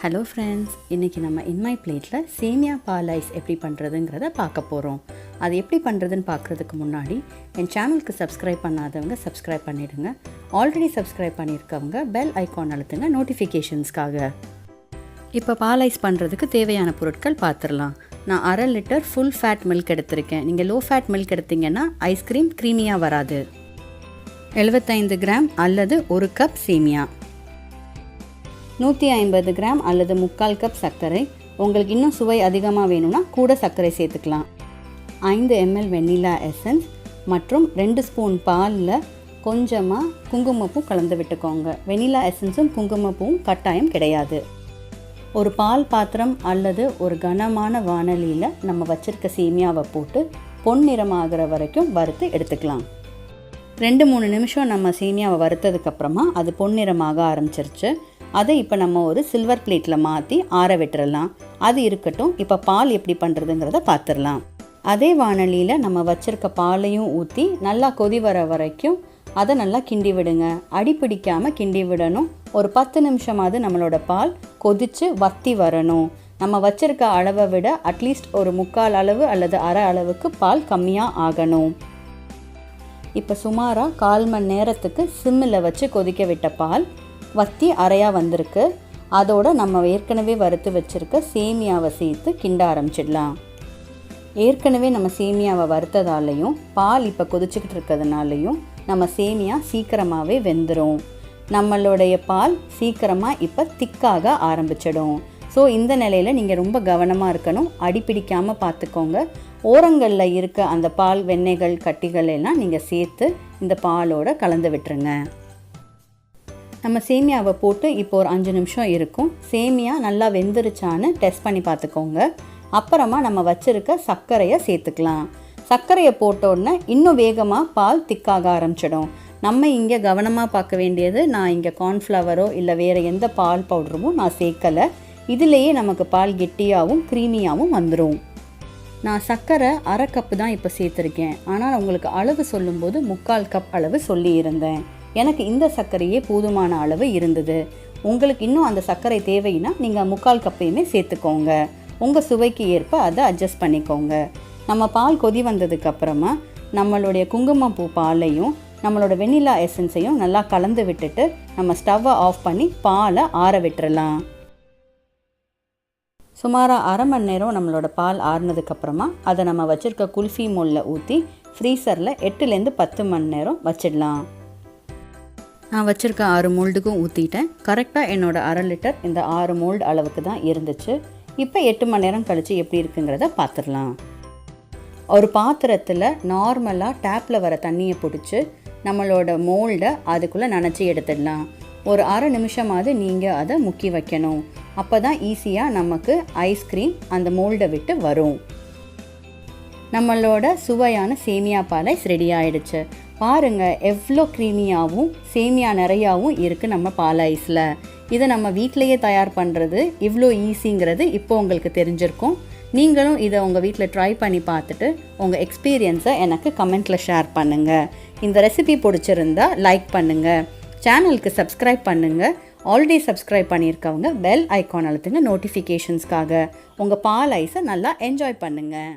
Hello friends, இன்றைக்கி நம்ம in my பிளேட்டில் சேமியா பால் ஐஸ் எப்படி பண்ணுறதுங்கிறத பார்க்க போகிறோம். அது எப்படி பண்ணுறதுன்னு பார்க்குறதுக்கு முன்னாடி என் சேனலுக்கு சப்ஸ்கிரைப் பண்ணாதவங்க சப்ஸ்கிரைப் பண்ணிவிடுங்க. ஆல்ரெடி சப்ஸ்கிரைப் பண்ணியிருக்கவங்க பெல் ஐக்கான் அழுத்துங்க நோட்டிஃபிகேஷன்ஸ்க்காக. இப்போ பால் ஐஸ் பண்ணுறதுக்கு தேவையான பொருட்கள் பார்த்துடலாம். நான் 1/2 லிட்டர் ஃபுல் ஃபேட் மில்க் எடுத்திருக்கேன். நீங்கள் லோ ஃபேட் மில்க் எடுத்திங்கன்னா ஐஸ்கிரீம் க்ரீமியாக வராது. 75 கிராம் அல்லது 1 கப் சேமியா, 150 கிராம் அல்லது 3/4 கப் சர்க்கரை. உங்களுக்கு இன்னும் சுவை அதிகமாக வேணும்னா கூட சர்க்கரை சேர்த்துக்கலாம். 5 ml வெண்ணிலா எசன்ஸ் மற்றும் 2 ஸ்பூன் பாலில் கொஞ்சமாக குங்குமப்பூ கலந்து விட்டுக்கோங்க. வெண்ணிலா எசன்ஸும் குங்குமப்பூவும் கட்டாயம் கிடையாது. ஒரு பால் பாத்திரம் அல்லது ஒரு கனமான வாணலியில் நம்ம வச்சுருக்க சேமியாவை போட்டு பொன்னிறமாகிற வரைக்கும் வறுத்து எடுத்துக்கலாம். 2-3 நிமிஷம் நம்ம சேமியாவை வறுத்ததுக்கப்புறமா அது பொன்னிறமாக ஆரம்பிச்சிருச்சு. அதை இப்போ நம்ம ஒரு சில்வர் பிளேட்டில் மாற்றி ஆற விட்டுறலாம். அது இருக்கட்டும். இப்போ பால் எப்படி பண்ணுறதுங்கிறத பார்த்துடலாம். அதே வாணலியில் நம்ம வச்சுருக்க பாலையும் ஊற்றி நல்லா கொதி வர வரைக்கும் அதை நல்லா கிண்டி விடுங்க. அடி பிடிக்காமல் கிண்டி விடணும். ஒரு 10 நிமிஷமாவது நம்மளோட பால் கொதித்து வற்றி வரணும். நம்ம வச்சுருக்க அளவை விட அட்லீஸ்ட் ஒரு 3/4 அளவு அல்லது அரை அளவுக்கு பால் கம்மியாக ஆகணும். இப்போ சுமாராக 1/4 மணி நேரத்துக்கு சிம்மில் வச்சு கொதிக்க விட்ட பால் வற்றி அரையாக வந்திருக்கு. அதோட நம்ம ஏற்கனவே வறுத்து வச்சுருக்க சேமியாவை சேர்த்து கிண்ட ஆரம்பிச்சிடலாம். ஏற்கனவே நம்ம சேமியாவை வறுத்ததாலையும் பால் இப்போ கொதிச்சுக்கிட்டு இருக்கிறதுனாலையும் நம்ம சேமியா சீக்கிரமாகவே வெந்துடும். நம்மளுடைய பால் சீக்கிரமாக இப்போ திக்காக ஆரம்பிச்சிடும். ஸோ இந்த நிலையில் நீங்கள் ரொம்ப கவனமாக இருக்கணும். அடிப்பிடிக்காமல் பார்த்துக்கோங்க. ஓரங்களில் இருக்க அந்த பால் வெண்ணெய்கள் கட்டிகள் எல்லாம் நீங்கள் சேர்த்து இந்த பாலோடு கலந்து விட்டுருங்க. நம்ம சேமியாவை போட்டு இப்போ ஒரு 5 நிமிஷம் இருக்கும். சேமியா நல்லா வெந்துருச்சான்னு டெஸ்ட் பண்ணி பார்த்துக்கோங்க. அப்புறமா நம்ம வச்சுருக்க சர்க்கரையை சேர்த்துக்கலாம். சர்க்கரையை போட்டோடனே இன்னும் வேகமாக பால் திக்காக ஆரம்பிச்சிடும். நம்ம இங்கே கவனமாக பார்க்க வேண்டியது, நான் இங்கே கார்ன்ஃப்ளவரோ இல்லை வேறு எந்த பால் பவுடரும் நான் சேர்க்கலை. இதிலேயே நமக்கு பால் கெட்டியாகவும் க்ரீமியாகவும் வந்துடும். நான் சர்க்கரை 1/2 கப்பு தான் இப்போ சேர்த்துருக்கேன். ஆனால் உங்களுக்கு அளவு சொல்லும்போது 3/4 கப் அளவு சொல்லியிருந்தேன். எனக்கு இந்த சர்க்கரையே போதுமான அளவு இருந்தது. உங்களுக்கு இன்னும் அந்த சர்க்கரை தேவைன்னா நீங்கள் 3/4 கப்பையுமே சேர்த்துக்கோங்க. உங்கள் சுவைக்கு ஏற்ப அதை அட்ஜஸ்ட் பண்ணிக்கோங்க. நம்ம பால் கொதி வந்ததுக்கப்புறமா நம்மளுடைய குங்குமப்பூ பாலையும் நம்மளோட வெண்ணிலா எசன்ஸையும் நல்லா கலந்து விட்டுட்டு நம்ம ஸ்டவ்வை ஆஃப் பண்ணி பாலை ஆற விட்டுறலாம். சுமாராக 1/2 மணி நேரம் நம்மளோட பால் ஆறுனதுக்கப்புறமா அதை நம்ம வச்சுருக்க குல்ஃபி மோல்டில் ஊற்றி ஃப்ரீசரில் 8லேருந்து 10 மணி நேரம் வச்சிடலாம். நான் வச்சுருக்க 6 மோல்டுக்கும் ஊற்றிட்டேன். கரெக்டாக என்னோடய 1/2 லிட்டர் இந்த 6 மோல்டு அளவுக்கு தான் இருந்துச்சு. இப்போ 8 மணி நேரம் கழித்து எப்படி இருக்குங்கிறத பார்த்துடலாம். ஒரு பாத்திரத்தில் நார்மலாக டேப்பில் வர தண்ணியை பிடிச்சி நம்மளோட மோல்டை அதுக்குள்ளே நனைச்சி எடுத்துடலாம். ஒரு 1/2 நிமிஷமாவது நீங்கள் அதை முக்கி வைக்கணும். அப்போ தான் ஈஸியாக நமக்கு ஐஸ்கிரீம் அந்த மோல்டை விட்டு வரும். நம்மளோட சுவையான சேமியா பால் ஐஸ் ரெடி ஆகிடுச்சு. பாருங்கள் எவ்வளோ க்ரீமியாகவும் சேமியா நிறையாவும் இருக்குது நம்ம பால் ஐஸில். இதை நம்ம வீட்டிலையே தயார் பண்ணுறது இவ்வளோ ஈஸிங்கிறது இப்போ உங்களுக்கு தெரிஞ்சிருக்கும். நீங்களும் இதை உங்கள் வீட்டில் ட்ரை பண்ணி பார்த்துட்டு உங்கள் எக்ஸ்பீரியன்ஸை எனக்கு கமெண்ட்டில் ஷேர் பண்ணுங்கள். இந்த ரெசிபி பிடிச்சிருந்தா லைக் பண்ணுங்கள். சேனலுக்கு சப்ஸ்கிரைப் பண்ணுங்கள். ஆல்ரெடி சப்ஸ்கிரைப் பண்ணியிருக்கவங்க பெல் ஐக்கான் அழுத்துங்க நோட்டிஃபிகேஷன்ஸ்க்காக. உங்கள் பால் ஐஸை நல்லா என்ஜாய் பண்ணுங்கள்.